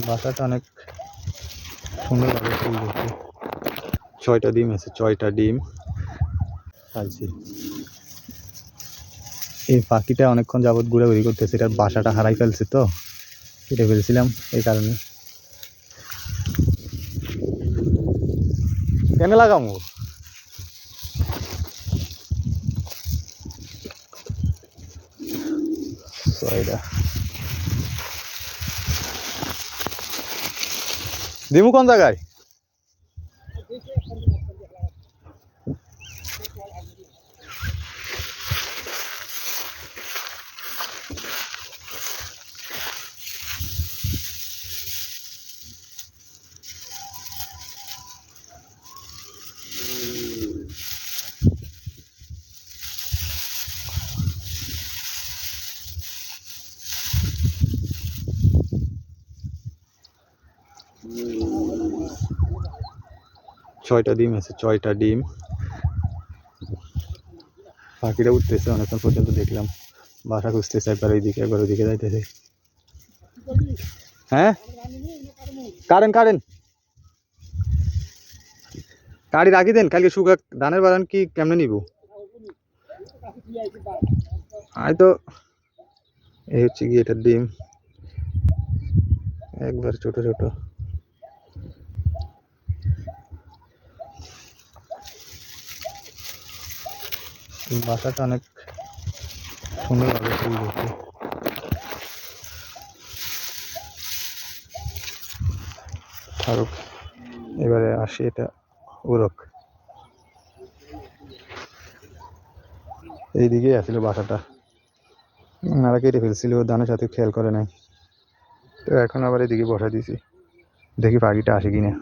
বাসাটা অনেক সুন্দরভাবে ফুল দিচ্ছে। 6টা ডিম আছে, 6টা ডিম পাইছি। এই পাখিটা অনেকক্ষণ যাবৎ ঘোরাঘুরি করতেছে, এটার বাসাটা হারাই ফেলছে তো কেটে ফেলছিলাম এই কারণে। কেন লাগামো? ছয়টা দিমু কোন জায়গায়? 6টা ডিম আছে, 6টা ডিম। পাখিটা উঠতেছে, অনেকক্ষণ পর্যন্ত দেখলাম। বাসা খুঁজতেছে, একবার ওইদিকে একবার ওইদিকে যাইতেছে। হ্যাঁ কারেন কারেন গাড়ি রাখি দেন, কালকে শুকা ধানের বাগান কি কেমনে নিব? আয় তো এই হচ্ছে কি এটার ডিম, একবার ছোট ছোট। বাসাটা অনেক সুন্দরভাবে ফুল দিচ্ছে। ফারুক এবারে আসি, এটা উড়ক। এইদিকেই আসছিল বাসাটা, নারা কেটে ফেলছিল, ধানের সাথে খেয়াল করে নাই। তো এখন আবার এদিকে বসা দিছি, দেখি পাখিটা আসে কিনা।